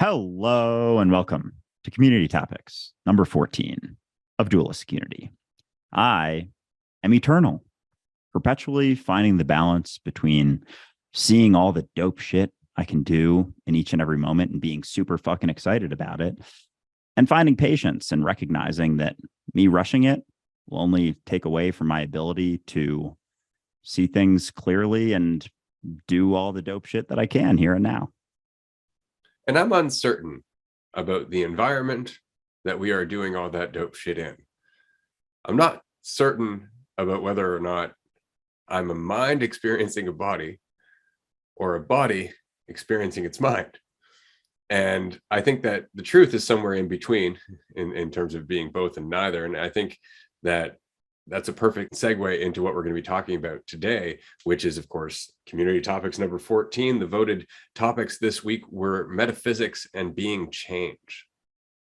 Hello and welcome to Community Topics, number 14 of Dualistic Unity. I am eternal, perpetually finding the balance between seeing all the dope shit I can do in each and every moment and being super fucking excited about it, and finding patience and recognizing that me rushing it will only take away from my ability to see things clearly and do all the dope shit that I can here and now. And I'm uncertain about the environment that we are doing all that dope shit in. I'm not certain about whether or not I'm a mind experiencing a body or a body experiencing its mind. And I think that the truth is somewhere in between in terms of being both and neither. And I think that that's a perfect segue into what we're going to be talking about today, which is, of course, Community Topics number 14. The voted topics this week were metaphysics and being change.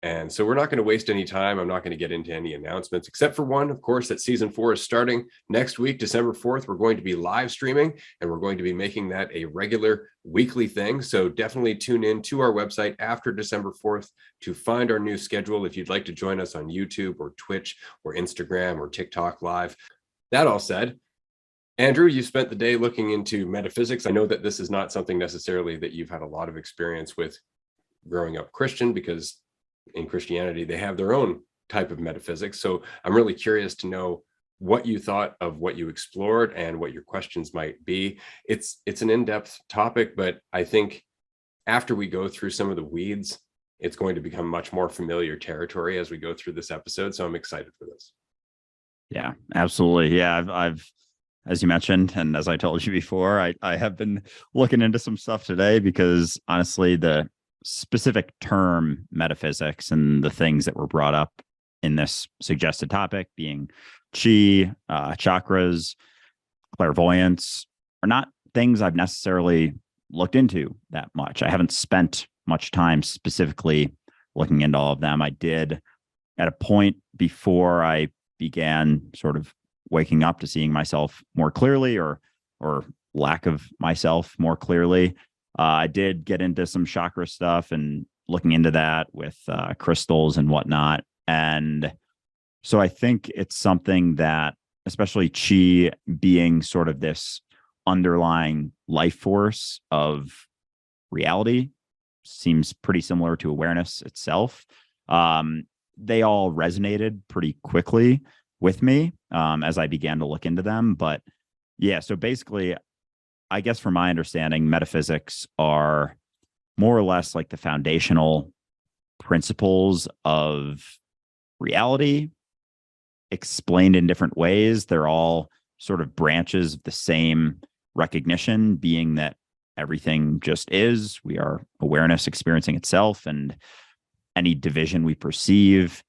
And so we're not going to waste any time. I'm not going to get into any announcements, except for one, of course, that season 4 is starting next week, December 4th. We're going to be live streaming, and we're going to be making that a regular weekly thing. So definitely tune in to our website after December 4th to find our new schedule if you'd like to join us on YouTube or Twitch or Instagram or TikTok Live. That all said, Andrew, you spent the day looking into metaphysics. I know that this is not something necessarily that you've had a lot of experience with growing up Christian, because in Christianity, they have their own type of metaphysics. So I'm really curious to know what you thought of what you explored and what your questions might be. It's an in-depth topic, but I think after we go through some of the weeds, it's going to become much more familiar territory as we go through this episode. So I'm excited for this. Yeah, absolutely. Yeah, I've as you mentioned, and as I told you before, I have been looking into some stuff today because honestly, the specific term metaphysics and the things that were brought up in this suggested topic being chi, chakras, clairvoyance are not things I've necessarily looked into that much. I haven't spent much time specifically looking into all of them. I did at a point before I began sort of waking up to seeing myself more clearly or lack of myself more clearly. I did get into some chakra stuff and looking into that with crystals and whatnot. And so I think it's something that, especially chi being sort of this underlying life force of reality, seems pretty similar to awareness itself. They all resonated pretty quickly with me as I began to look into them. But yeah, so basically, I guess from my understanding, metaphysics are more or less like the foundational principles of reality explained in different ways. They're all sort of branches of the same recognition, being that everything just is. We are awareness experiencing itself, and any division we perceive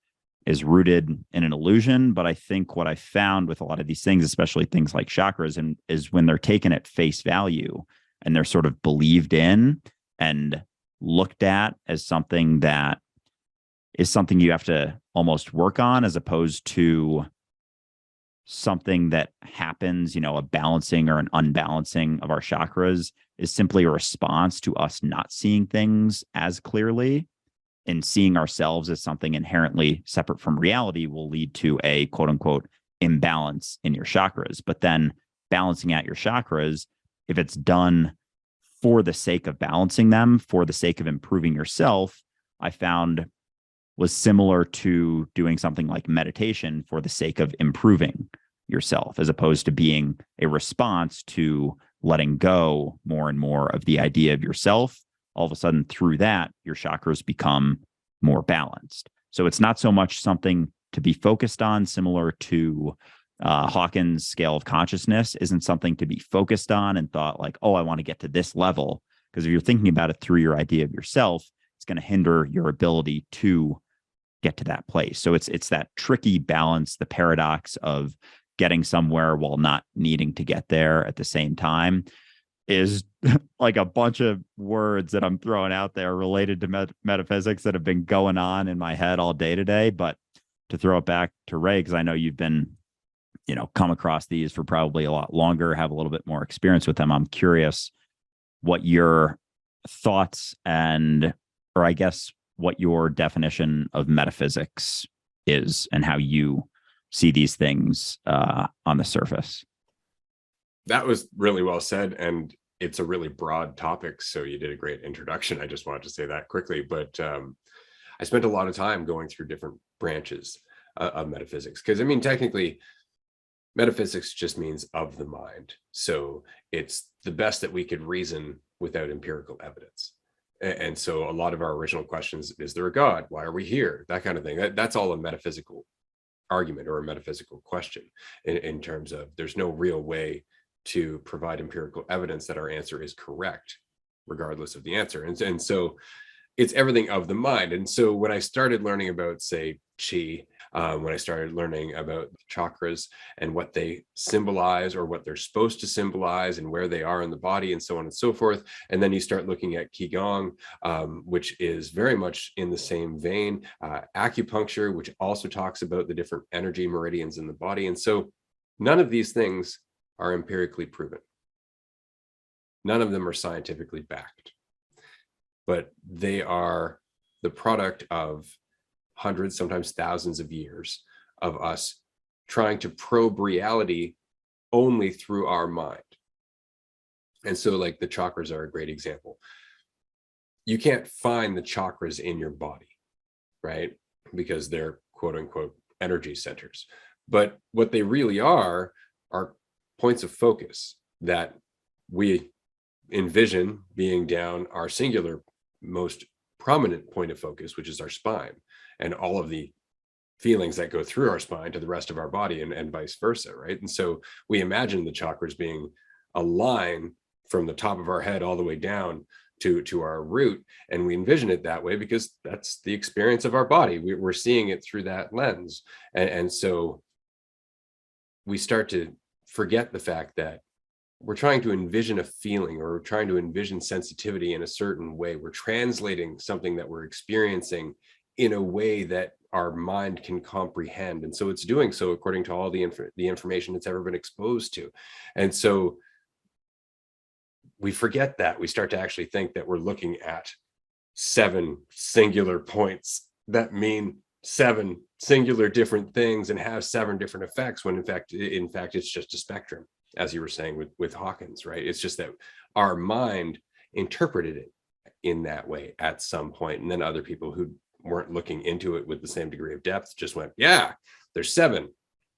is rooted in an illusion. But I think what I found with a lot of these things, especially things like chakras, is when they're taken at face value and they're sort of believed in and looked at as something that is something you have to almost work on, as opposed to something that happens, a balancing or an unbalancing of our chakras is simply a response to us not seeing things as clearly. And seeing ourselves as something inherently separate from reality will lead to a quote unquote imbalance in your chakras. But then balancing out your chakras, if it's done for the sake of balancing them, for the sake of improving yourself, I found was similar to doing something like meditation for the sake of improving yourself, as opposed to being a response to letting go more and more of the idea of yourself. All of a sudden, through that, your chakras become more balanced. So it's not so much something to be focused on, similar to Hawkins' scale of consciousness isn't something to be focused on and thought like, oh, I want to get to this level. Because if you're thinking about it through your idea of yourself, it's going to hinder your ability to get to that place. So it's that tricky balance, the paradox of getting somewhere while not needing to get there at the same time, is like a bunch of words that I'm throwing out there related to metaphysics that have been going on in my head all day today. But to throw it back to Ray, because I know you've been, come across these for probably a lot longer, have a little bit more experience with them. I'm curious what your thoughts and or I guess what your definition of metaphysics is and how you see these things on the surface. That was really well said. And it's a really broad topic. So you did a great introduction. I just wanted to say that quickly. But I spent a lot of time going through different branches of metaphysics. Because, I mean, technically, metaphysics just means of the mind. So it's the best that we could reason without empirical evidence. And so a lot of our original questions, is there a God? Why are we here? That kind of thing. That's all a metaphysical argument or a metaphysical question in terms of there's no real way to provide empirical evidence that our answer is correct, regardless of the answer. And so it's everything of the mind. And so when I started learning about, say, chi, when I started learning about chakras and what they symbolize or what they're supposed to symbolize and where they are in the body and so on and so forth. And then you start looking at Qigong, which is very much in the same vein, acupuncture, which also talks about the different energy meridians in the body. And so none of these things are empirically proven. None of them are scientifically backed, but they are the product of hundreds, sometimes thousands of years of us trying to probe reality only through our mind. And so, like, the chakras are a great example. You can't find the chakras in your body, right? Because they're quote unquote energy centers. But what they really are points of focus that we envision being down our singular most prominent point of focus, which is our spine, and all of the feelings that go through our spine to the rest of our body, and vice versa, right? And so we imagine the chakras being a line from the top of our head all the way down to our root, and we envision it that way because that's the experience of our body. We're seeing it through that lens, and so we start to forget the fact that we're trying to envision a feeling, or we're trying to envision sensitivity in a certain way. We're translating something that we're experiencing in a way that our mind can comprehend. And so it's doing so according to all the information it's ever been exposed to. And so we forget that. We start to actually think that we're looking at 7 singular points that mean 7 singular different things and have 7 different effects, when in fact it's just a spectrum, as you were saying with Hawkins, right? It's just that our mind interpreted it in that way at some point, and then other people who weren't looking into it with the same degree of depth just went, yeah, there's 7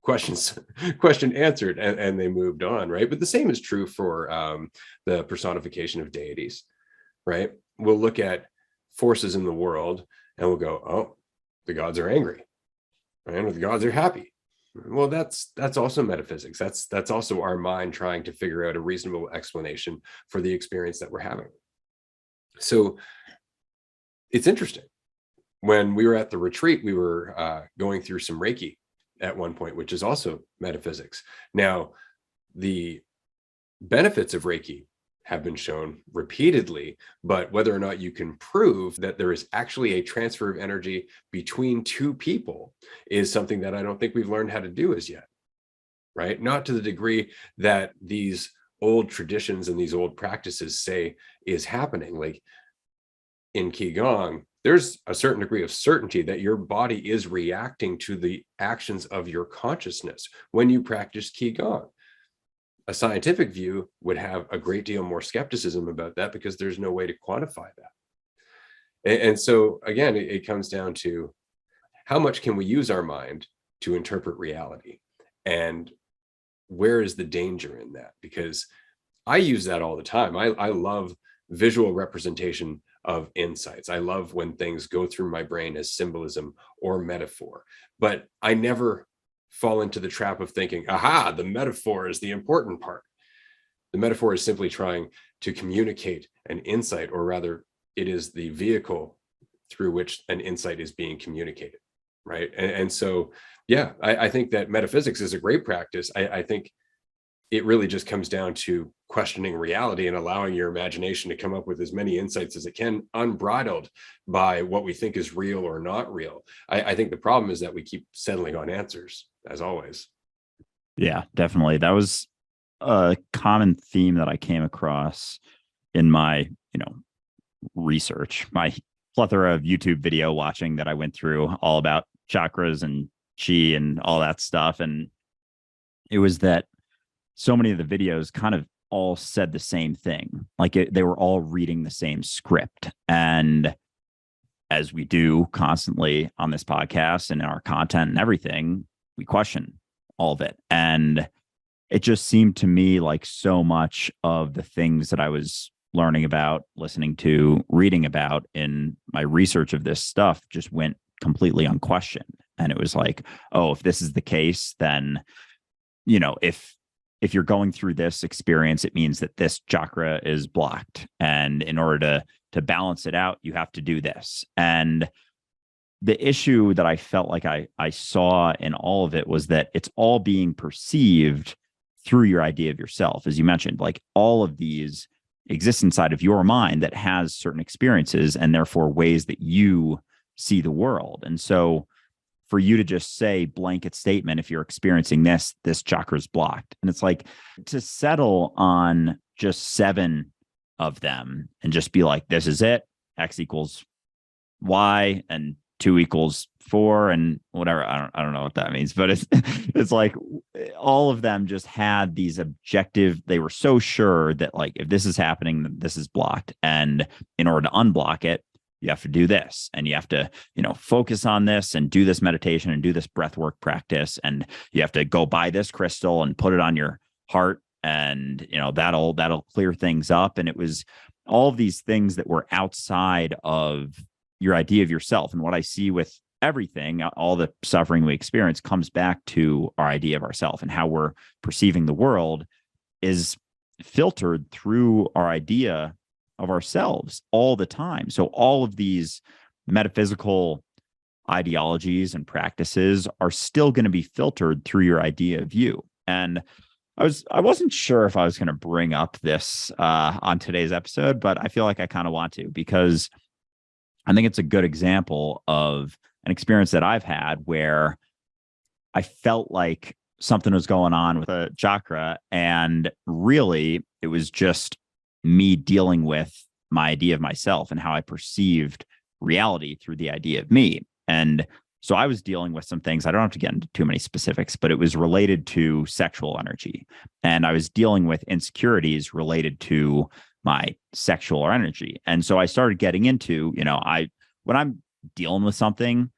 question answered, and they moved on, right? But the same is true for the personification of deities, right? We'll look at forces in the world and we'll go, oh, the gods are angry, right? Or the gods are happy. Well, that's also metaphysics. That's also our mind trying to figure out a reasonable explanation for the experience that we're having. So it's interesting. When we were at the retreat, we were going through some Reiki at one point, which is also metaphysics. Now, the benefits of Reiki have been shown repeatedly, but whether or not you can prove that there is actually a transfer of energy between 2 people is something that I don't think we've learned how to do as yet, right? Not to the degree that these old traditions and these old practices say is happening. Like in Qigong, there's a certain degree of certainty that your body is reacting to the actions of your consciousness when you practice Qigong. A scientific view would have a great deal more skepticism about that because there's no way to quantify that. And so again, it comes down to how much can we use our mind to interpret reality, and where is the danger in that? Because I use that all the time. I love visual representation of insights. I love when things go through my brain as symbolism or metaphor, but I never fall into the trap of thinking, aha, the metaphor is the important part. The metaphor is simply trying to communicate an insight, or rather, it is the vehicle through which an insight is being communicated, right? And so, yeah, I think that metaphysics is a great practice. I think it really just comes down to questioning reality and allowing your imagination to come up with as many insights as it can, unbridled by what we think is real or not real. I think the problem is that we keep settling on answers, as always. Yeah, definitely. That was a common theme that I came across in my, research, my plethora of YouTube video watching that I went through all about chakras and chi and all that stuff. And it was that so many of the videos kind of all said the same thing. Like they were all reading the same script. And as we do constantly on this podcast and in our content and everything, we question all of it. And it just seemed to me like so much of the things that I was learning about, listening to, reading about in my research of this stuff just went completely unquestioned. And it was like, oh, if this is the case, then, you know, if you're going through this experience, it means that this chakra is blocked. And in order to balance it out, you have to do this. And the issue that I felt like I saw in all of it was that it's all being perceived through your idea of yourself. As you mentioned, like all of these exist inside of your mind that has certain experiences and therefore ways that you see the world. And so for you to just say blanket statement, if you're experiencing this chakra is blocked. And it's like to settle on just 7 of them and just be like, this is it, X equals Y and 2 equals 4 and whatever. I don't know what that means, but it's like all of them just had these objective, they were so sure that like, if this is happening, this is blocked. And in order to unblock it, you have to do this and you have to, you know, focus on this and do this meditation and do this breath work practice. And you have to go buy this crystal and put it on your heart. And, you know, that'll clear things up. And it was all of these things that were outside of your idea of yourself. And what I see with everything, all the suffering we experience comes back to our idea of ourself, and how we're perceiving the world is filtered through our idea of ourselves all the time. So all of these metaphysical ideologies and practices are still going to be filtered through your idea of you. And I wasn't sure if I was going to bring up this on today's episode, but I feel like I kind of want to, because I think it's a good example of an experience that I've had where I felt like something was going on with a chakra, and really it was just me dealing with my idea of myself and how I perceived reality through the idea of me. And so I was dealing with some things. I don't have to get into too many specifics, but it was related to sexual energy. And I was dealing with insecurities related to my sexual energy. And so I started getting into, you know, when I'm dealing with something,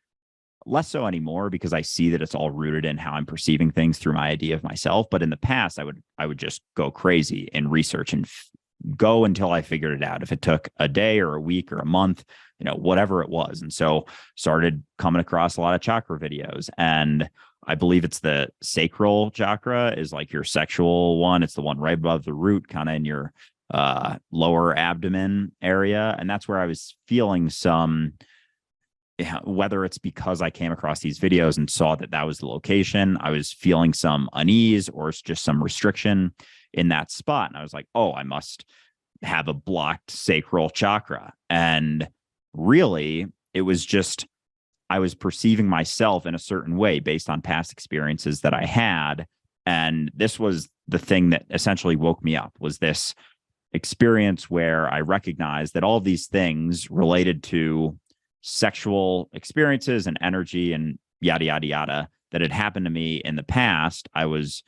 less so anymore, because I see that it's all rooted in how I'm perceiving things through my idea of myself. But in the past, I would just go crazy in research and go until I figured it out. If it took a day or a week or a month, you know, whatever it was. And so started coming across a lot of chakra videos. And I believe it's the sacral chakra is like your sexual one. It's the one right above the root, kind of in your lower abdomen area. And that's where I was feeling some, whether it's because I came across these videos and saw that that was the location, I was feeling some unease or it's just some restriction in that spot. And I was like, oh, I must have a blocked sacral chakra. And really, it was just, I was perceiving myself in a certain way based on past experiences that I had. And this was the thing that essentially woke me up, was this experience where I recognized that all these things related to sexual experiences and energy and yada, yada, yada, that had happened to me in the past, I was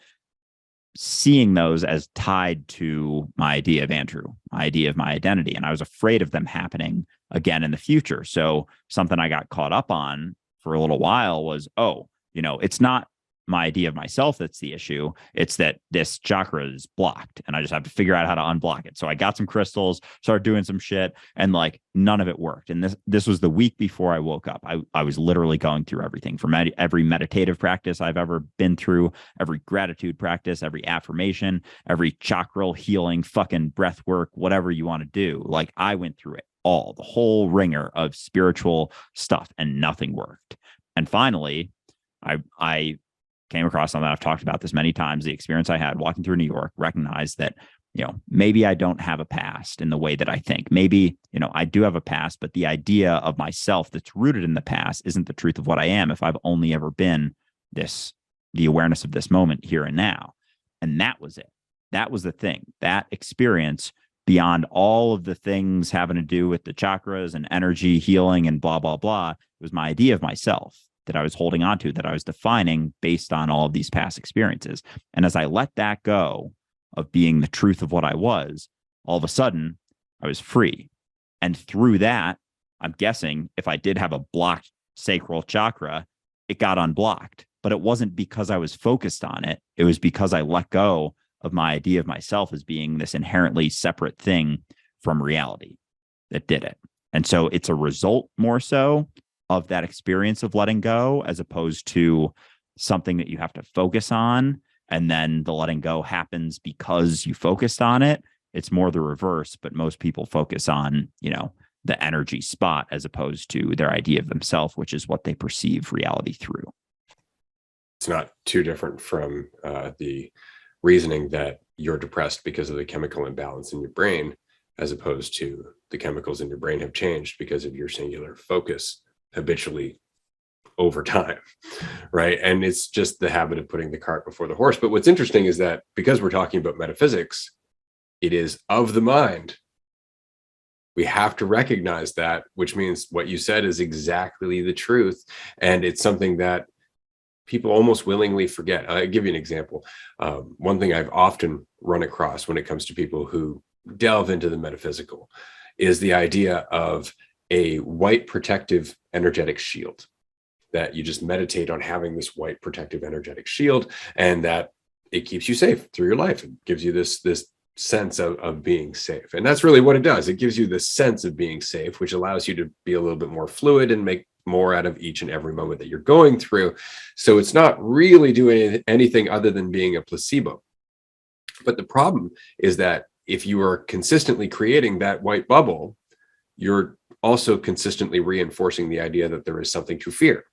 seeing those as tied to my idea of Andrew, my idea of my identity. And I was afraid of them happening again in the future. So something I got caught up on for a little while was, oh, you know, it's not my idea of myself that's the issue. It's that this chakra is blocked and I just have to figure out how to unblock it. So I got some crystals, started doing some shit, and like none of it worked. And this was the week before I woke up. I was literally going through everything from every meditative practice I've ever been through, every gratitude practice, every affirmation, every chakral healing, fucking breath work, whatever you want to do. Like I went through it all, the whole ringer of spiritual stuff, and nothing worked. And finally, I came across something. I've talked about this many times. The experience I had walking through New York, recognized that, you know, maybe I don't have a past in the way that I think. Maybe, you know, I do have a past, but the idea of myself that's rooted in the past isn't the truth of what I am if I've only ever been the awareness of this moment here and now. And that was it. That was the thing. That experience beyond all of the things having to do with the chakras and energy healing and blah, blah, blah. It was my idea of myself that I was holding on to, that I was defining based on all of these past experiences. And as I let that go of being the truth of what I was, all of a sudden I was free. And through that, I'm guessing if I did have a blocked sacral chakra, it got unblocked. But it wasn't because I was focused on it. It was because I let go of my idea of myself as being this inherently separate thing from reality that did it. And so it's a result more so of that experience of letting go, as opposed to something that you have to focus on. And then the letting go happens because you focused on it. It's more the reverse, but most people focus on, the energy spot as opposed to their idea of themselves, which is what they perceive reality through. It's not too different from the reasoning that you're depressed because of the chemical imbalance in your brain, as opposed to the chemicals in your brain have changed because of your singular focus habitually over time, right? And it's just the habit of putting the cart before the horse. But what's interesting is that because we're talking about metaphysics, it is of the mind. We have to recognize that, which means what you said is exactly the truth. And it's something that people almost willingly forget. I'll give you an example. One thing I've often run across when it comes to people who delve into the metaphysical is the idea of a white protective energetic shield, that you just meditate on having this white protective energetic shield, and that it keeps you safe through your life. It gives you this sense of being safe. And that's really what it does. It gives you the sense of being safe, which allows you to be a little bit more fluid and make more out of each and every moment that you're going through. So it's not really doing anything other than being a placebo. But the problem is that if you are consistently creating that white bubble, you're also consistently reinforcing the idea that there is something to fear.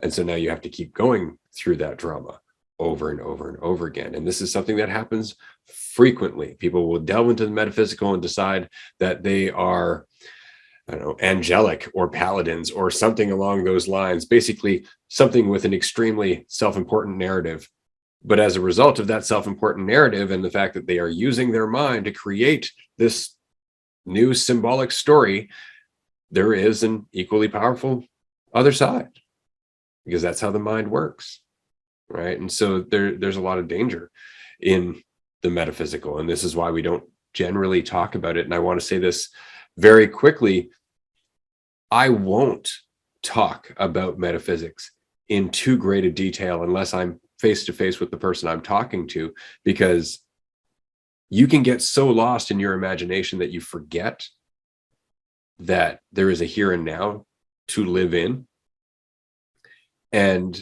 And so now you have to keep going through that drama over and over and over again. And this is something that happens frequently. People will delve into the metaphysical and decide that they are, I don't know, angelic or paladins or something along those lines, basically something with an extremely self-important narrative. But as a result of that self-important narrative and the fact that they are using their mind to create this new symbolic story, there is an equally powerful other side, because that's how the mind works, right? And so there's a lot of danger in the metaphysical, and this is why we don't generally talk about it. And I want to say this very quickly. I won't talk about metaphysics in too great a detail unless I'm face to face with the person I'm talking to, because you can get so lost in your imagination that you forget that there is a here and now to live in. And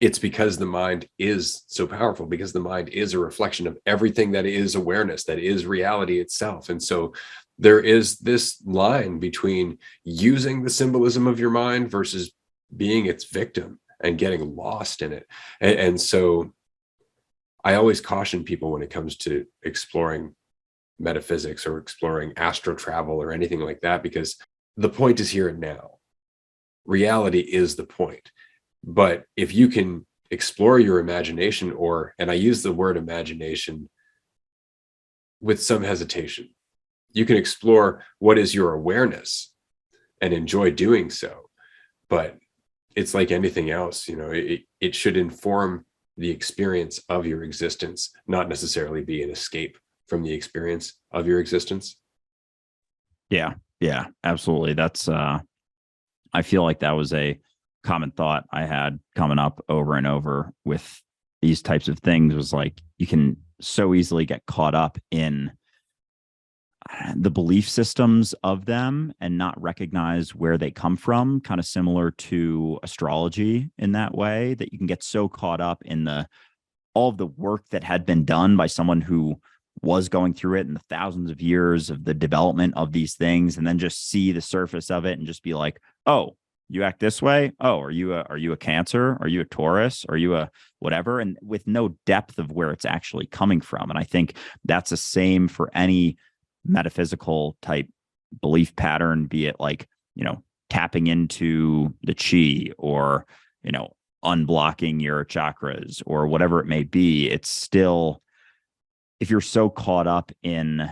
it's because the mind is so powerful, because the mind is a reflection of everything that is awareness, that is reality itself. And so there is this line between using the symbolism of your mind versus being its victim and getting lost in it. And so I always caution people when it comes to exploring metaphysics or exploring astral travel or anything like that, because the point is here and now. Reality is the point. But if you can explore your imagination, and I use the word imagination with some hesitation, you can explore what is your awareness and enjoy doing so. But it's like anything else, it should inform the experience of your existence, not necessarily be an escape from the experience of your existence. Yeah, absolutely. That's I feel like that was a common thought I had coming up over and over with these types of things, was like, you can so easily get caught up in the belief systems of them and not recognize where they come from, kind of similar to astrology in that way, that you can get so caught up in all of the work that had been done by someone who was going through it in the thousands of years of the development of these things, and then just see the surface of it and just be like, oh, you act this way. Oh, are you a Cancer? Are you a Taurus? Are you a whatever? And with no depth of where it's actually coming from. And I think that's the same for any metaphysical type belief pattern, be it like, tapping into the chi, or, unblocking your chakras, or whatever it may be. It's still if you're so caught up in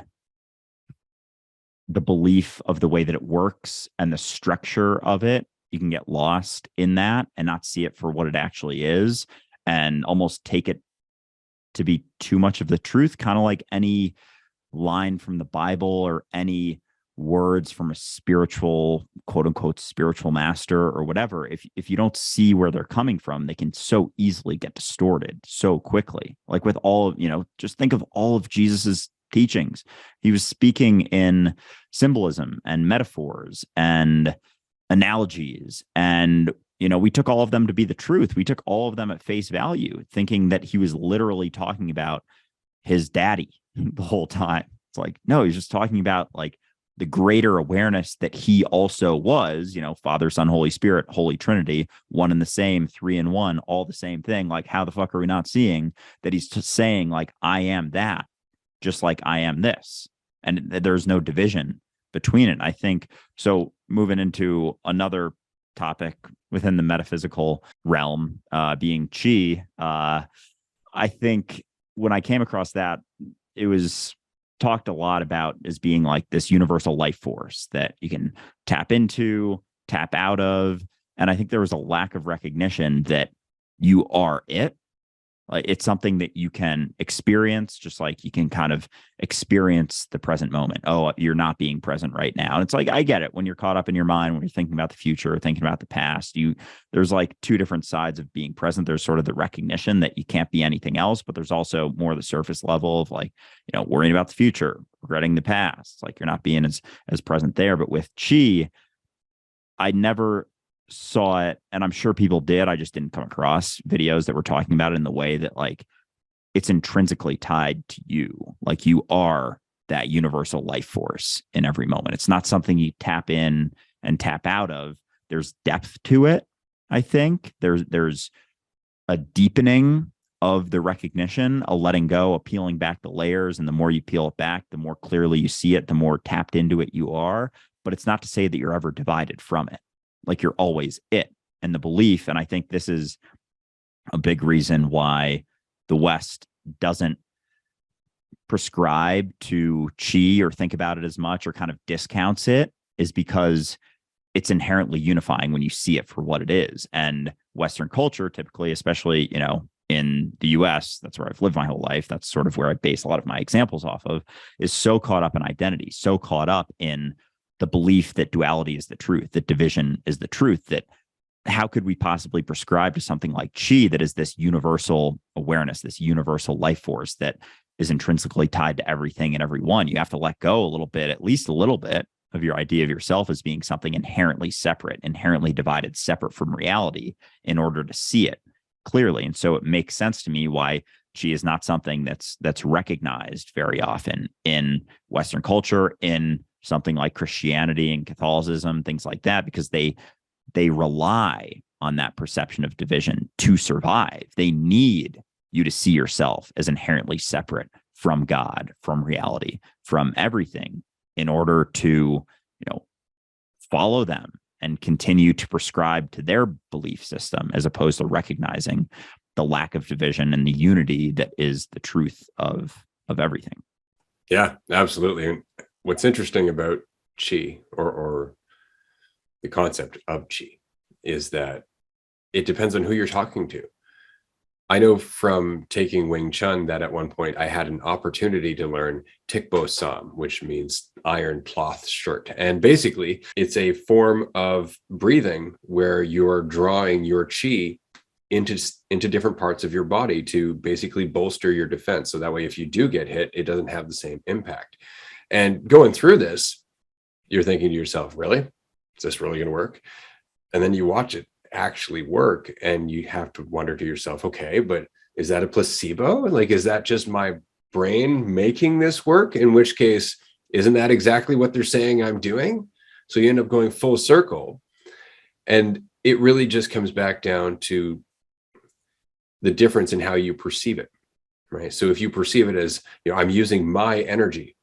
the belief of the way that it works and the structure of it, you can get lost in that and not see it for what it actually is, and almost take it to be too much of the truth, kind of like any line from the Bible or any words from a spiritual, quote unquote, spiritual master or whatever. If you don't see where they're coming from, they can so easily get distorted so quickly. Like with all of, just think of all of Jesus's teachings. He was speaking in symbolism and metaphors and analogies, and we took all of them to be the truth. We took all of them at face value, thinking that he was literally talking about his daddy the whole time. It's like, no, he's just talking about like the greater awareness that he also was, Father, Son, Holy Spirit, Holy Trinity, one and the same, three in one, all the same thing. Like, how the fuck are we not seeing that he's just saying like, I am that, just like I am this, and there's no division between it. I think so. Moving into another topic within the metaphysical realm, being chi, I think when I came across that, it was talked a lot about as being like this universal life force that you can tap into, tap out of. And I think there was a lack of recognition that you are it. Like, it's something that you can experience, just like you can kind of experience the present moment. Oh, you're not being present right now. And it's like, I get it. When you're caught up in your mind, when you're thinking about the future, thinking about the past, there's like two different sides of being present. There's sort of the recognition that you can't be anything else, but there's also more the surface level of like, worrying about the future, regretting the past. It's like you're not being as present there. But with chi, I never saw it, and I'm sure people did. I just didn't come across videos that were talking about it in the way that like it's intrinsically tied to you. Like, you are that universal life force in every moment. It's not something you tap in and tap out of. There's depth to it. I think there's a deepening of the recognition, a letting go, a peeling back the layers. And the more you peel it back, the more clearly you see it, the more tapped into it you are. But it's not to say that you're ever divided from it. Like, you're always it. And the belief, and I think this is a big reason why the West doesn't prescribe to chi or think about it as much or kind of discounts it, is because it's inherently unifying when you see it for what it is. And Western culture, typically, especially, in the US, that's where I've lived my whole life. That's sort of where I base a lot of my examples off of, is so caught up in identity, so caught up in the belief that duality is the truth, that division is the truth, that how could we possibly prescribe to something like chi that is this universal awareness, this universal life force that is intrinsically tied to everything and everyone? You have to let go a little bit, at least a little bit, of your idea of yourself as being something inherently separate, inherently divided, separate from reality, in order to see it clearly. And so it makes sense to me why chi is not something that's recognized very often in Western culture, in something like Christianity and Catholicism, things like that, because they rely on that perception of division to survive. They need you to see yourself as inherently separate from God, from reality, from everything, in order to, follow them and continue to prescribe to their belief system, as opposed to recognizing the lack of division and the unity that is the truth of everything. Yeah, absolutely. And what's interesting about chi, or the concept of chi, is that it depends on who you're talking to. I know from taking Wing Chun that at one point I had an opportunity to learn Tikbo Sam, which means iron cloth shirt. And basically, it's a form of breathing where you're drawing your chi into different parts of your body to basically bolster your defense. So that way, if you do get hit, it doesn't have the same impact. And going through this, you're thinking to yourself, really? Is this really going to work? And then you watch it actually work, and you have to wonder to yourself, okay, but is that a placebo? Like, is that just my brain making this work? In which case, isn't that exactly what they're saying I'm doing? So you end up going full circle. And it really just comes back down to the difference in how you perceive it, right? So if you perceive it as, I'm using my energy,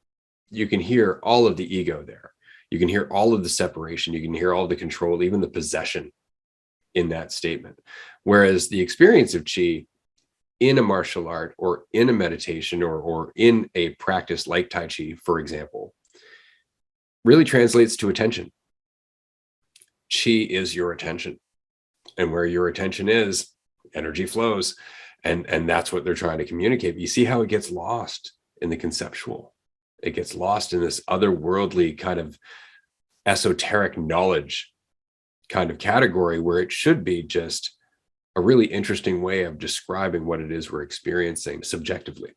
you can hear all of the ego there. You can hear all of the separation. You can hear all the control, even the possession in that statement. Whereas the experience of chi in a martial art or in a meditation or in a practice like Tai Chi, for example, really translates to attention. Chi is your attention. And where your attention is, energy flows. And that's what they're trying to communicate. You see how it gets lost in the conceptual. It gets lost in this otherworldly kind of esoteric knowledge kind of category, where it should be just a really interesting way of describing what it is we're experiencing subjectively.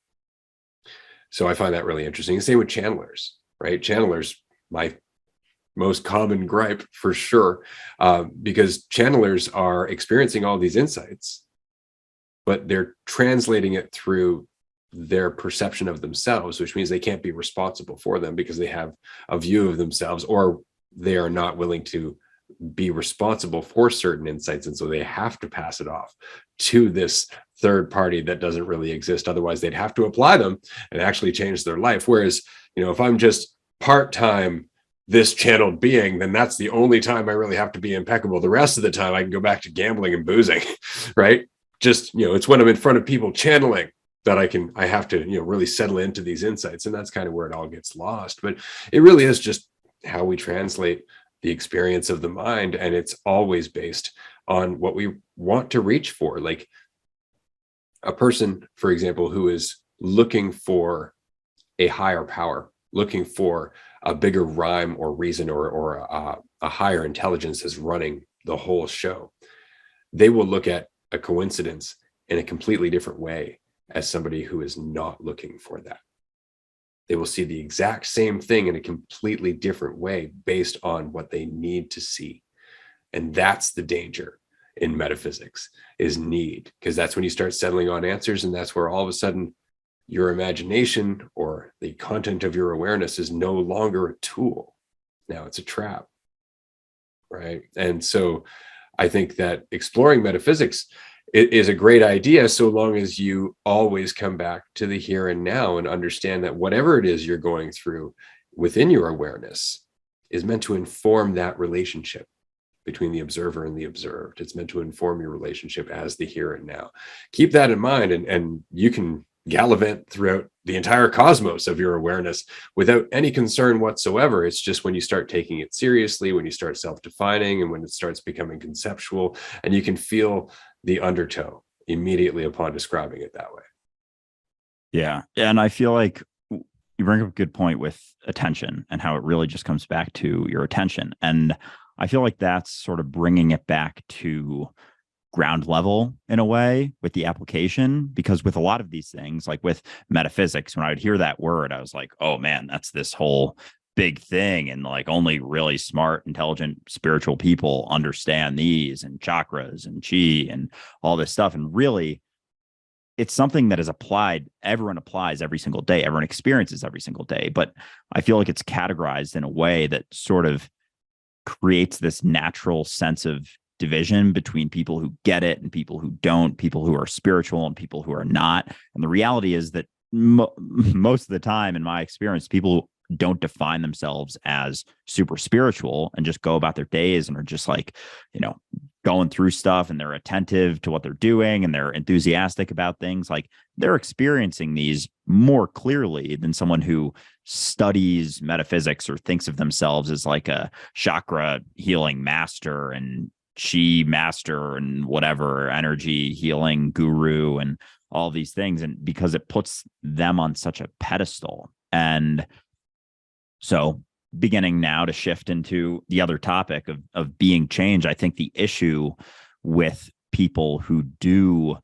So I find that really interesting. Same with channelers, right? Channelers, my most common gripe for sure, because channelers are experiencing all these insights, but they're translating it through their perception of themselves, which means they can't be responsible for them because they have a view of themselves, or they are not willing to be responsible for certain insights. And so they have to pass it off to this third party that doesn't really exist. Otherwise, they'd have to apply them and actually change their life. Whereas, if I'm just part-time this channeled being, then that's the only time I really have to be impeccable. The rest of the time I can go back to gambling and boozing, right? Just, it's when I'm in front of people channeling that I have to, really settle into these insights. And that's kind of where it all gets lost. But it really is just how we translate the experience of the mind. And it's always based on what we want to reach for. Like a person, for example, who is looking for a higher power, looking for a bigger rhyme or reason, or a higher intelligence is running the whole show, they will look at a coincidence in a completely different way as somebody who is not looking for that. They will see the exact same thing in a completely different way based on what they need to see. And that's the danger in metaphysics, is need, because that's when you start settling on answers. And that's where all of a sudden your imagination or the content of your awareness is no longer a tool. Now it's a trap, right? And so I think that exploring metaphysics is a great idea, so long as you always come back to the here and now and understand that whatever it is you're going through within your awareness is meant to inform that relationship between the observer and the observed. It's meant to inform your relationship as the here and now. Keep that in mind, and you can gallivant throughout the entire cosmos of your awareness without any concern whatsoever. It's just when you start taking it seriously, when you start self-defining, and when it starts becoming conceptual, and you can feel the undertow immediately upon describing it that way. Yeah. And I feel like you bring up a good point with attention and how it really just comes back to your attention. And I feel like that's sort of bringing it back to ground level in a way with the application, because with a lot of these things, like with metaphysics, when I would hear that word, I was like, oh man, that's this whole big thing. And like only really smart, intelligent, spiritual people understand these, and chakras and chi and all this stuff. And really, it's something that is applied. Everyone applies every single day. Everyone experiences every single day. But I feel like it's categorized in a way that sort of creates this natural sense of division between people who get it and people who don't, people who are spiritual and people who are not. And the reality is that most of the time, in my experience, people don't define themselves as super spiritual and just go about their days and are just like, going through stuff, and they're attentive to what they're doing and they're enthusiastic about things. Like they're experiencing these more clearly than someone who studies metaphysics or thinks of themselves as like a chakra healing master and chi master and whatever, energy healing guru and all these things. And because it puts them on such a pedestal. And so beginning now to shift into the other topic of being change, I think the issue with people who do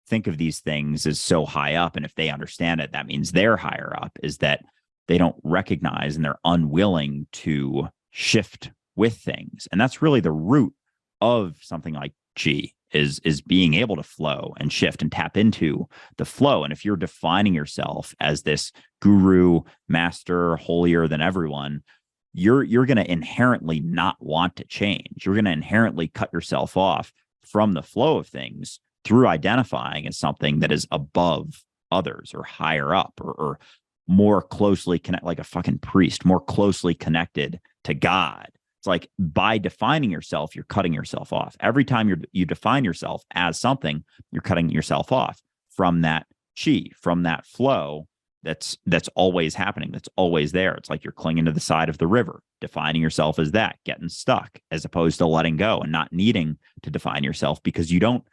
think of these things as so high up, and if they understand it, that means they're higher up, is that they don't recognize and they're unwilling to shift with things. And that's really the root of something like chi, is being able to flow and shift and tap into the flow. And if you're defining yourself as this guru, master, holier than everyone, you're going to inherently not want to change. You're going to inherently cut yourself off from the flow of things through identifying as something that is above others or higher up, or more closely connect, like a fucking priest, more closely connected to God. It's like by defining yourself, you're cutting yourself off. Every time you define yourself as something, you're cutting yourself off. from that chi, from that flow that's always happening, that's always there. It's like you're clinging to the side of the river, defining yourself as that, getting stuck, as opposed to letting go and not needing to define yourself because you don't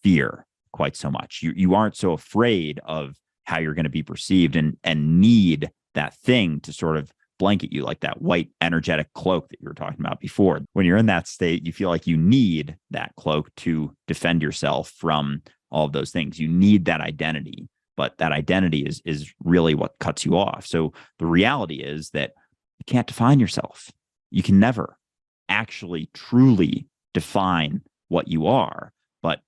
fear quite so much. You aren't so afraid of how you're going to be perceived and need that thing to sort of blanket you, like that white energetic cloak that you were talking about before. When you're in that state, you feel like you need that cloak to defend yourself from all of those things. You need that identity, but that identity is really what cuts you off. So the reality is that you can't define yourself. You can never actually truly define what you are. But,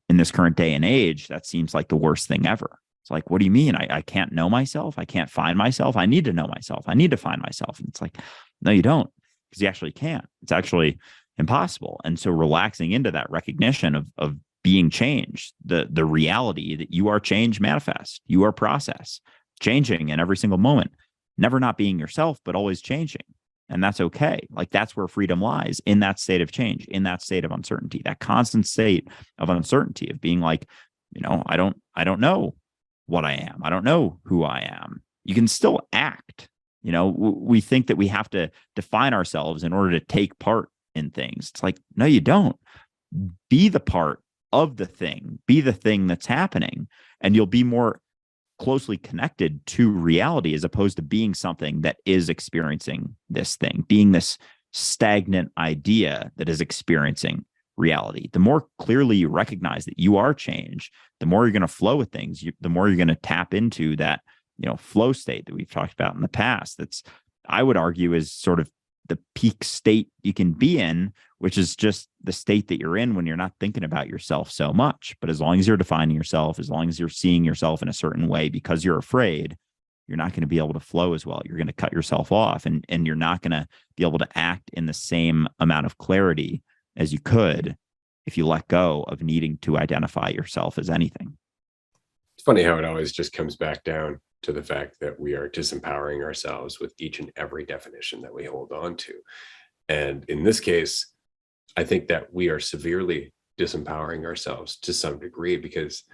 in this current day and age, that seems like the worst thing ever. It's like, what do you mean? I can't know myself. I can't find myself. I need to know myself. I need to find myself. And it's like, no, you don't, because you actually can't. It's actually impossible. And so relaxing into that recognition of being changed, the reality that you are change manifest, you are process, changing in every single moment, never not being yourself, but always changing. And that's okay. Like, that's where freedom lies, in that state of change, in that state of uncertainty, that constant state of uncertainty, of being like, I don't know what I am. I don't know who I am. You can still act. We think that we have to define ourselves in order to take part in things. It's like, no, you don't. Be the part of the thing, be the thing that's happening, and you'll be more closely connected to reality, as opposed to being something that is experiencing this thing, being this stagnant idea that is experiencing reality. The more clearly you recognize that you are change, the more you're going to flow with things, the more you're going to tap into that, flow state that we've talked about in the past. That's, I would argue, is sort of the peak state you can be in, which is just the state that you're in when you're not thinking about yourself so much. But as long as you're defining yourself, as long as you're seeing yourself in a certain way because you're afraid, you're not going to be able to flow as well. You're going to cut yourself off, and you're not going to be able to act in the same amount of clarity as you could if you let go of needing to identify yourself as anything. It's funny how it always just comes back down to the fact that we are disempowering ourselves with each and every definition that we hold on to. And in this case, I think that we are severely disempowering ourselves to some degree, because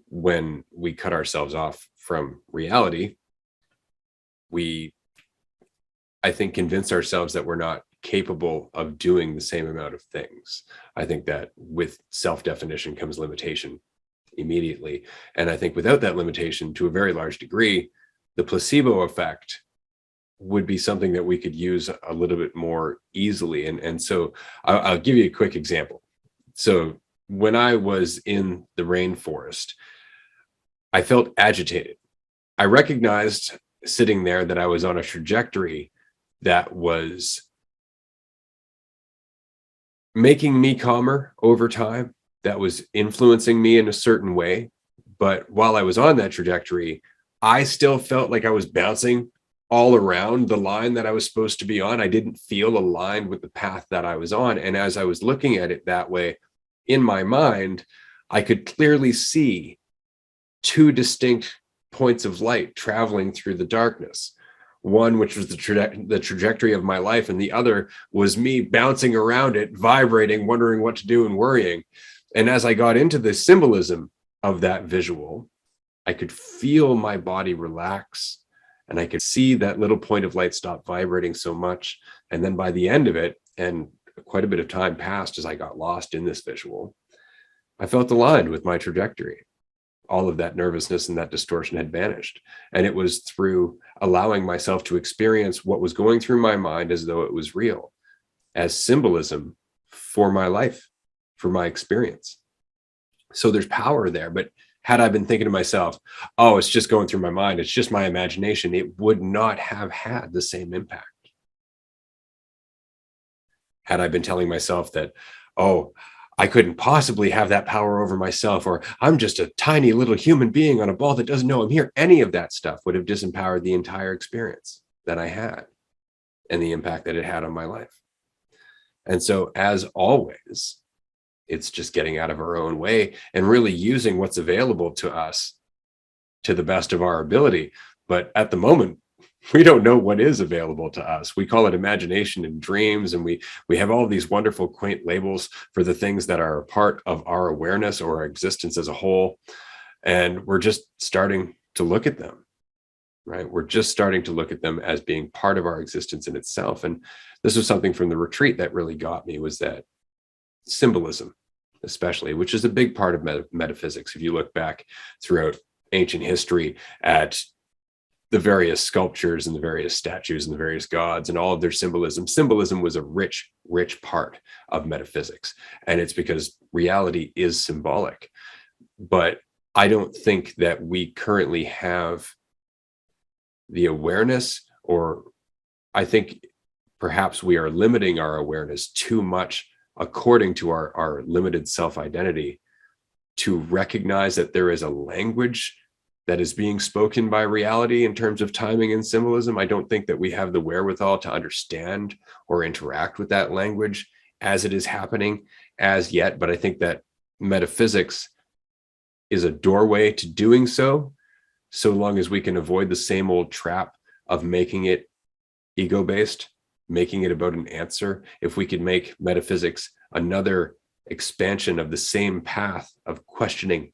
when we cut ourselves off from reality, we, I think, convince ourselves that we're not capable of doing the same amount of things. I think that with self-definition comes limitation immediately. And I think without that limitation, to a very large degree, the placebo effect would be something that we could use a little bit more easily. And so I'll give you a quick example. So when I was in the rainforest, I felt agitated. I recognized sitting there that I was on a trajectory that was making me calmer over time, that was influencing me in a certain way. But while I was on that trajectory, I still felt like I was bouncing all around the line that I was supposed to be on. I didn't feel aligned with the path that I was on. And as I was looking at it that way, in my mind, I could clearly see two distinct points of light traveling through the darkness. One, which was the trajectory of my life, and the other was me bouncing around it, vibrating, wondering what to do and worrying. And as I got into the symbolism of that visual, I could feel my body relax, and I could see that little point of light stop vibrating so much. And then by the end of it, and quite a bit of time passed as I got lost in this visual, I felt aligned with my trajectory. All of that nervousness and that distortion had vanished. And it was through allowing myself to experience what was going through my mind as though it was real, as symbolism for my life, for my experience. So there's power there. But had I been thinking to myself, oh, it's just going through my mind, it's just my imagination, it would not have had the same impact. Had I been telling myself that, oh, I couldn't possibly have that power over myself, or I'm just a tiny little human being on a ball that doesn't know I'm here, any of that stuff would have disempowered the entire experience that I had and the impact that it had on my life. And so, as always, it's just getting out of our own way and really using what's available to us to the best of our ability. But at the moment, we don't know what is available to us. We call it imagination and dreams, and we have all these wonderful, quaint labels for the things that are a part of our awareness or our existence as a whole. And we're just starting to look at them, right? We're just starting to look at them as being part of our existence in itself. And this was something from the retreat that really got me, was that symbolism, especially, which is a big part of metaphysics. If you look back throughout ancient history at the various sculptures and the various statues and the various gods and all of their symbolism was a rich part of metaphysics. And it's because reality is symbolic. But I don't think that we currently have the awareness, or I think perhaps we are limiting our awareness too much according to our limited self-identity to recognize that there is a language that is being spoken by reality in terms of timing and symbolism. I don't think that we have the wherewithal to understand or interact with that language as it is happening as yet. But I think that metaphysics is a doorway to doing so long as we can avoid the same old trap of making it ego-based, making it about an answer. If we could make metaphysics another expansion of the same path of questioning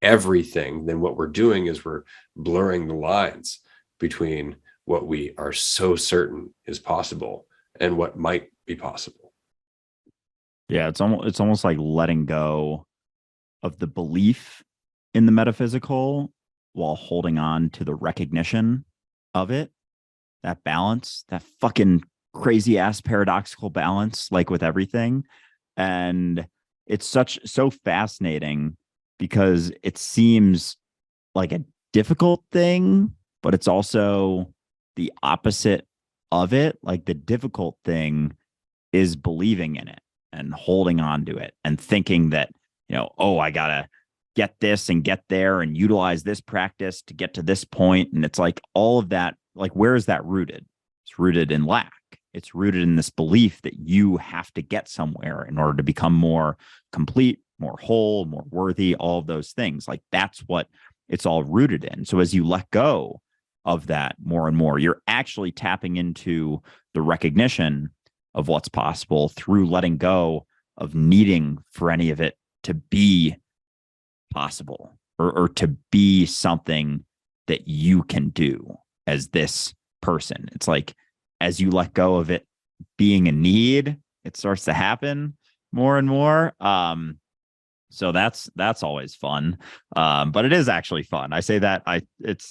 everything, then what we're doing is we're blurring the lines between what we are so certain is possible and what might be possible. Yeah, it's almost like letting go of the belief in the metaphysical while holding on to the recognition of it. That balance, that fucking crazy ass paradoxical balance, like with everything. And it's so fascinating because it seems like a difficult thing, but it's also the opposite of it. Like the difficult thing is believing in it and holding on to it and thinking that, oh, I gotta get this and get there and utilize this practice to get to this point. And it's like all of that, like, where is that rooted? It's rooted in lack. It's rooted in this belief that you have to get somewhere in order to become more complete, more whole, more worthy, all of those things. Like that's what it's all rooted in. So as you let go of that more and more, you're actually tapping into the recognition of what's possible through letting go of needing for any of it to be possible or to be something that you can do as this person. It's like, as you let go of it being a need, it starts to happen more and more. So that's always fun. But it is actually fun. I say that it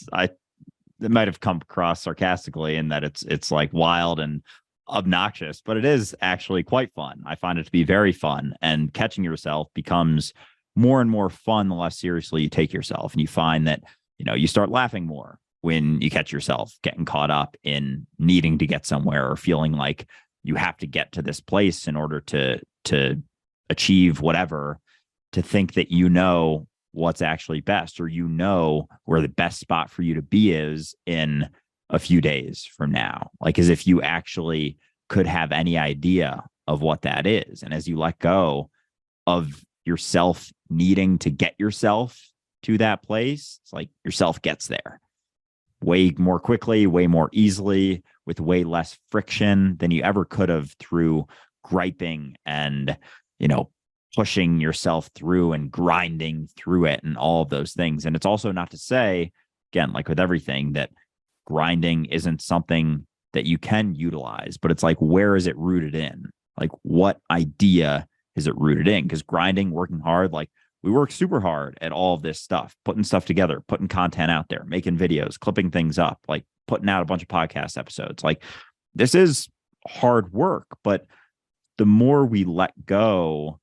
might have come across sarcastically in that it's like wild and obnoxious, but it is actually quite fun. I find it to be very fun, and catching yourself becomes more and more fun the less seriously you take yourself. And you find that, you start laughing more when you catch yourself getting caught up in needing to get somewhere or feeling like you have to get to this place in order to achieve whatever, to think that what's actually best, or where the best spot for you to be is in a few days from now, like as if you actually could have any idea of what that is. And as you let go of yourself needing to get yourself to that place, it's like yourself gets there way more quickly, way more easily, with way less friction than you ever could have through griping and, pushing yourself through and grinding through it and all of those things. And it's also not to say, again, like with everything, that grinding isn't something that you can utilize, but it's like, where is it rooted in? Like, what idea is it rooted in? Because grinding, working hard, like we work super hard at all of this stuff, putting stuff together, putting content out there, making videos, clipping things up, like putting out a bunch of podcast episodes. Like this is hard work, but the more we let go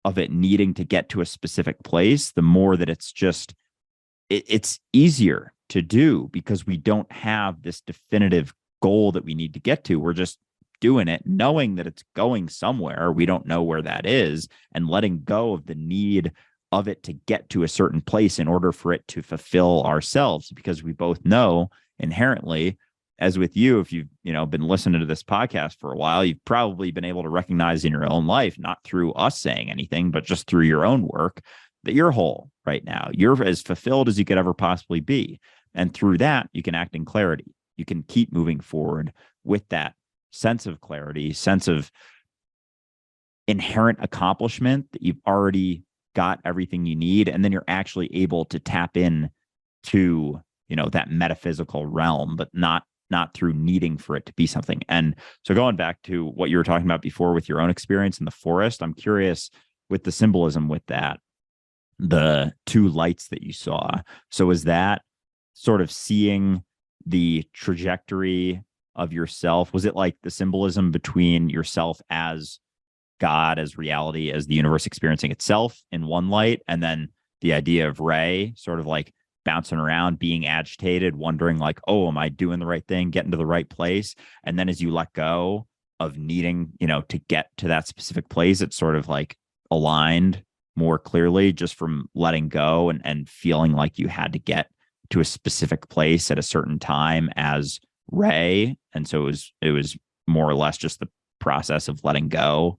of it needing to get to a specific place, the more that it's easier to do, because we don't have this definitive goal that we need to get to. We're just doing it, knowing that it's going somewhere. We don't know where that is, and letting go of the need of it to get to a certain place in order for it to fulfill ourselves. Because we both know inherently, as with you, if you've been listening to this podcast for a while, you've probably been able to recognize in your own life, not through us saying anything, but just through your own work, that you're whole right now. You're as fulfilled as you could ever possibly be. And through that, you can act in clarity. You can keep moving forward with that sense of clarity, sense of inherent accomplishment that you've already got everything you need, and then you're actually able to tap in to, that metaphysical realm, but not through needing for it to be something. And so going back to what you were talking about before with your own experience in the forest, I'm curious with the symbolism with that, the two lights that you saw. So is that sort of seeing the trajectory of yourself? Was it like the symbolism between yourself as God, as reality, as the universe experiencing itself in one light, and then the idea of Ray sort of like bouncing around, being agitated, wondering like, oh, am I doing the right thing, getting to the right place? And then as you let go of needing, to get to that specific place, it's sort of like aligned more clearly just from letting go and feeling like you had to get to a specific place at a certain time as Ray. And so it was more or less just the process of letting go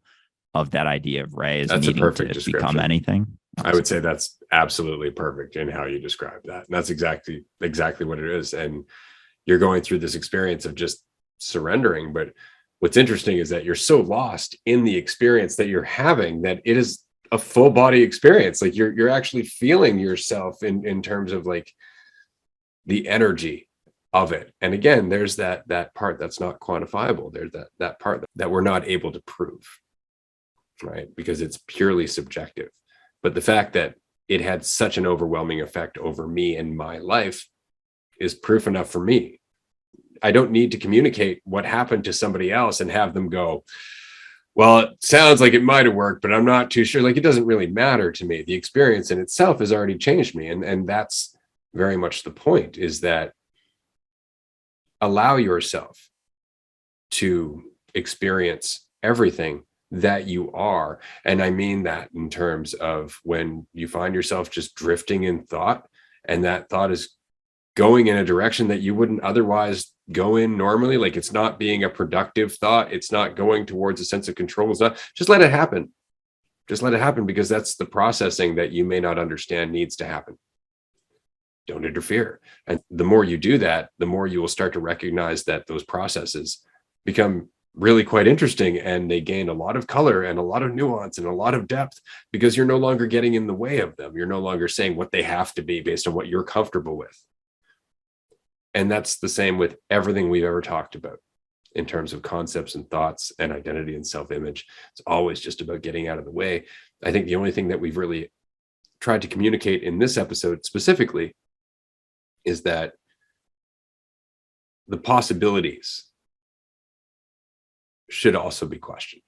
of that idea of Ray as That's needing a perfect to become anything. I would say that's absolutely perfect in how you describe that. And that's exactly what it is. And you're going through this experience of just surrendering. But what's interesting is that you're so lost in the experience that you're having that it is a full body experience. Like you're actually feeling yourself in terms of like the energy of it. And again, there's that part that's not quantifiable. There's that part that we're not able to prove, right? Because it's purely subjective. But the fact that it had such an overwhelming effect over me and my life is proof enough for me. I don't need to communicate what happened to somebody else and have them go, well, it sounds like it might have worked, but I'm not too sure. Like, it doesn't really matter to me. The experience in itself has already changed me. And that's very much the point, is that allow yourself to experience everything that you are. And I mean that in terms of when you find yourself just drifting in thought, and that thought is going in a direction that you wouldn't otherwise go in normally. Like, it's not being a productive thought. It's not going towards a sense of control. It's not, just let it happen. Just let it happen, because that's the processing that you may not understand needs to happen. Don't interfere. And the more you do that, the more you will start to recognize that those processes become really quite interesting, and they gain a lot of color and a lot of nuance and a lot of depth, because you're no longer getting in the way of them. You're no longer saying what they have to be based on what you're comfortable with. And that's the same with everything we've ever talked about in terms of concepts and thoughts and identity and self-image. It's always just about getting out of the way. I think the only thing that we've really tried to communicate in this episode specifically is that the possibilities should also be questioned.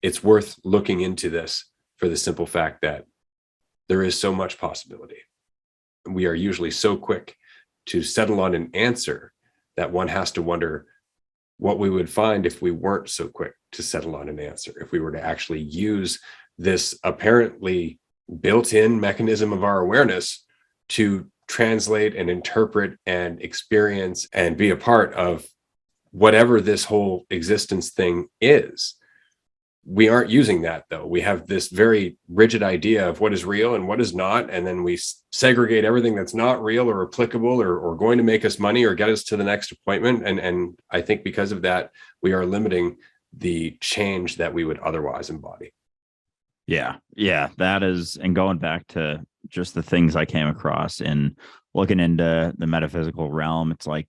It's worth looking into this for the simple fact that there is so much possibility. We are usually so quick to settle on an answer that one has to wonder what we would find if we weren't so quick to settle on an answer, if we were to actually use this apparently built-in mechanism of our awareness to translate and interpret and experience and be a part of whatever this whole existence thing is. We aren't using that, though. We have this very rigid idea of what is real and what is not, and then we segregate everything that's not real or applicable or going to make us money or get us to the next appointment. And I think because of that, we are limiting the change that we would otherwise embody. Yeah, that is. And going back to just the things I came across in looking into the metaphysical realm, it's like,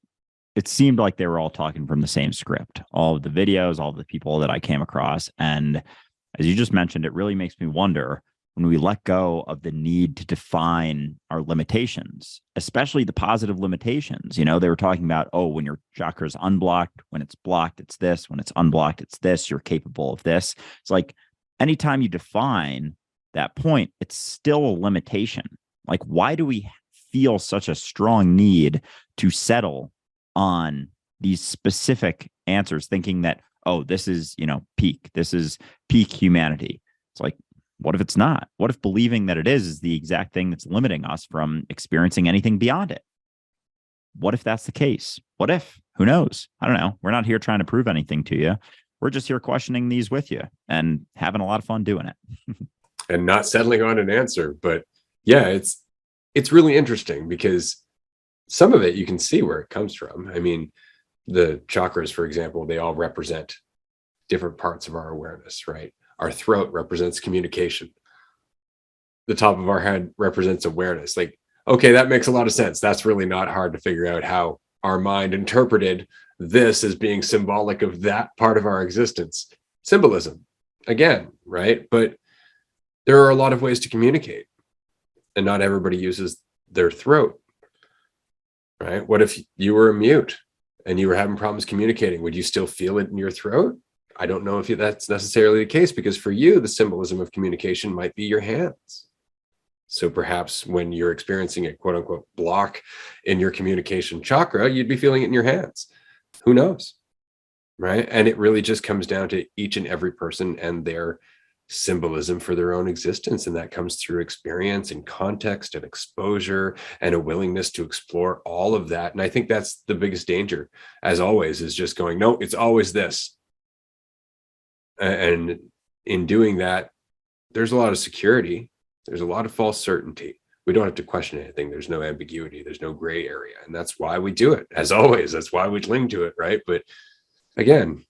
it seemed like they were all talking from the same script, all of the videos, all of the people that I came across. And as you just mentioned, it really makes me wonder, when we let go of the need to define our limitations, especially the positive limitations. They were talking about, oh, when your chakra is unblocked, when it's blocked, it's this, when it's unblocked, it's this, you're capable of this. It's like, anytime you define that point, it's still a limitation. Like, why do we feel such a strong need to settle on these specific answers, thinking that, oh, this is, peak, this is peak humanity? It's like, what if it's not? What if believing that it is the exact thing that's limiting us from experiencing anything beyond it? What if that's the case? What if? Who knows? I don't know. We're not here trying to prove anything to you. We're just here questioning these with you and having a lot of fun doing it. And not settling on an answer. But yeah, it's really interesting, because some of it you can see where it comes from. I mean, the chakras, for example, they all represent different parts of our awareness, right? Our throat represents communication. the top of our head represents awareness. Like, okay, that makes a lot of sense. That's really not hard to figure out how our mind interpreted this as being symbolic of that part of our existence. Symbolism, again, right? But there are a lot of ways to communicate, and not everybody uses their throat, right? What if you were a mute and you were having problems communicating? Would you still feel it in your throat? I don't know if that's necessarily the case, because for you, the symbolism of communication might be your hands. So perhaps when you're experiencing a quote unquote block in your communication chakra, you'd be feeling it in your hands. Who knows? Right. And it really just comes down to each and every person and their symbolism for their own existence. And that comes through experience and context and exposure and a willingness to explore all of that. And I think that's the biggest danger, as always, is just going, no, it's always this. And in doing that, there's a lot of security. There's a lot of false certainty. We don't have to question anything. There's no ambiguity. There's no gray area. And that's why we do it. As always, that's why we cling to it, right? But again,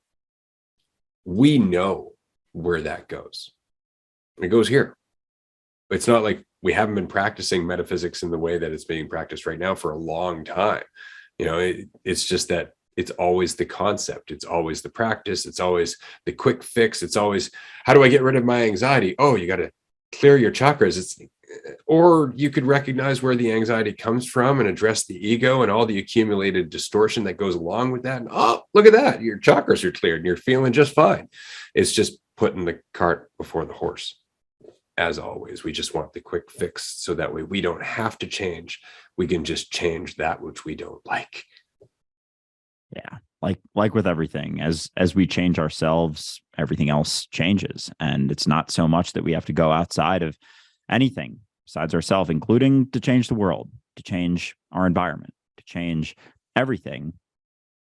we know where that goes. It goes here. It's not like we haven't been practicing metaphysics in the way that it's being practiced right now for a long time. It's just that it's always the concept. It's always the practice. It's always the quick fix. It's always, how do I get rid of my anxiety? Oh, you got to clear your chakras. Or you could recognize where the anxiety comes from and address the ego and all the accumulated distortion that goes along with that. And oh, look at that. Your chakras are cleared and you're feeling just fine. It's just putting the cart before the horse. As always, we just want the quick fix so that way we don't have to change. We can just change that which we don't like. Yeah. Like with everything, as we change ourselves, everything else changes. And it's not so much that we have to go outside of anything besides ourselves, including to change the world, to change our environment, to change everything.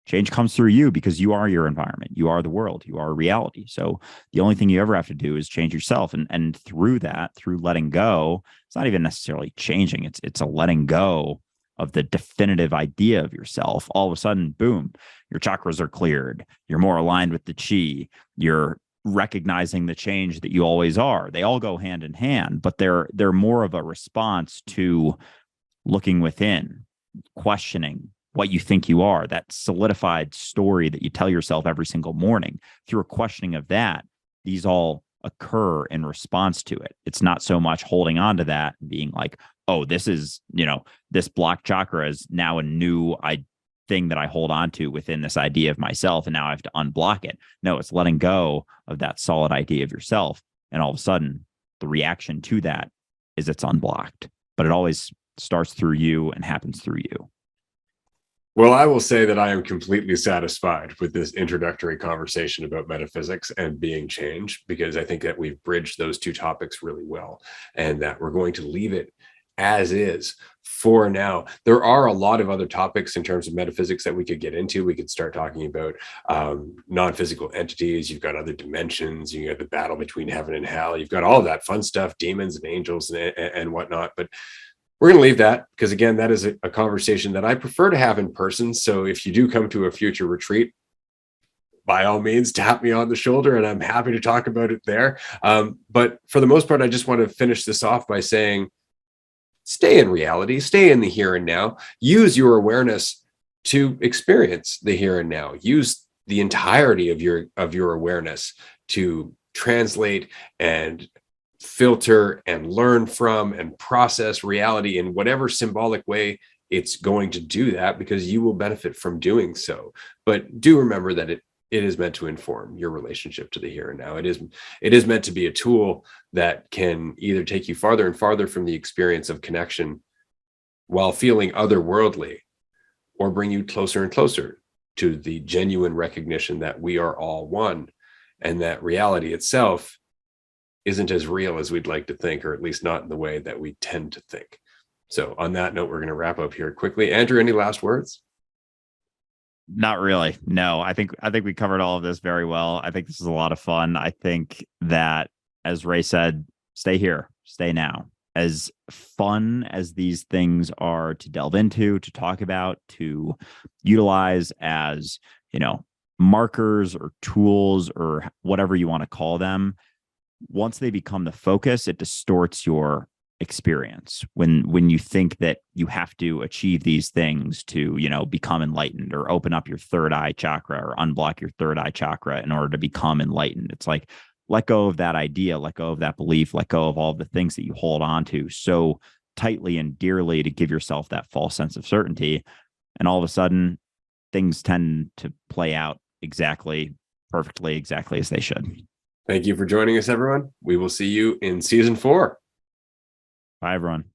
Change comes through you because you are your environment. You are the world. You are reality. So the only thing you ever have to do is change yourself. And through that, through letting go, it's not even necessarily changing. It's a letting go of the definitive idea of yourself. All of a sudden, boom, your chakras are cleared. You're more aligned with the chi. You're recognizing the change that you always are. They all go hand in hand, but they're more of a response to looking within, questioning what you think you are, that solidified story that you tell yourself every single morning. Through a questioning of that, these all occur in response to it. It's not so much holding on to that and being like, oh, this is, this block chakra is now a new thing that I hold on to within this idea of myself, and now I have to unblock it. No, it's letting go of that solid idea of yourself. And all of a sudden, the reaction to that is it's unblocked. But it always starts through you and happens through you. Well, I will say that I am completely satisfied with this introductory conversation about metaphysics and being change, because I think that we've bridged those two topics really well, and that we're going to leave it as is for now. There are a lot of other topics in terms of metaphysics that we could get into. We could start talking about non-physical entities. You've got other dimensions. You got the battle between heaven and hell. You've got all of that fun stuff, demons and angels and whatnot. But we're going to leave that, because again, that is a conversation that I prefer to have in person. So if you do come to a future retreat, by all means, tap me on the shoulder and I'm happy to talk about it there. But for the most part, I just want to finish this off by saying, stay in reality, stay in the here and now. Use your awareness to experience the here and now. Use the entirety of your awareness to translate and filter and learn from and process reality in whatever symbolic way it's going to do that, because you will benefit from doing so. But do remember that it is meant to inform your relationship to the here and now. It is meant to be a tool that can either take you farther and farther from the experience of connection while feeling otherworldly, or bring you closer and closer to the genuine recognition that we are all one, and that reality itself isn't as real as we'd like to think, or at least not in the way that we tend to think. So on that note, we're going to wrap up here quickly. Andrew, any last words? Not really. No, I think we covered all of this very well. I think this is a lot of fun. I think that, as Ray said, stay here, stay now. As fun as these things are to delve into, to talk about, to utilize as, markers or tools or whatever you want to call them, once they become the focus, it distorts your experience. When you think that you have to achieve these things to, become enlightened or open up your third eye chakra or unblock your third eye chakra in order to become enlightened, it's like, let go of that idea, let go of that belief, let go of all the things that you hold on to so tightly and dearly to give yourself that false sense of certainty. And all of a sudden, things tend to play out perfectly, exactly as they should. Thank you for joining us, everyone. We will see you in season 4. Bye, everyone.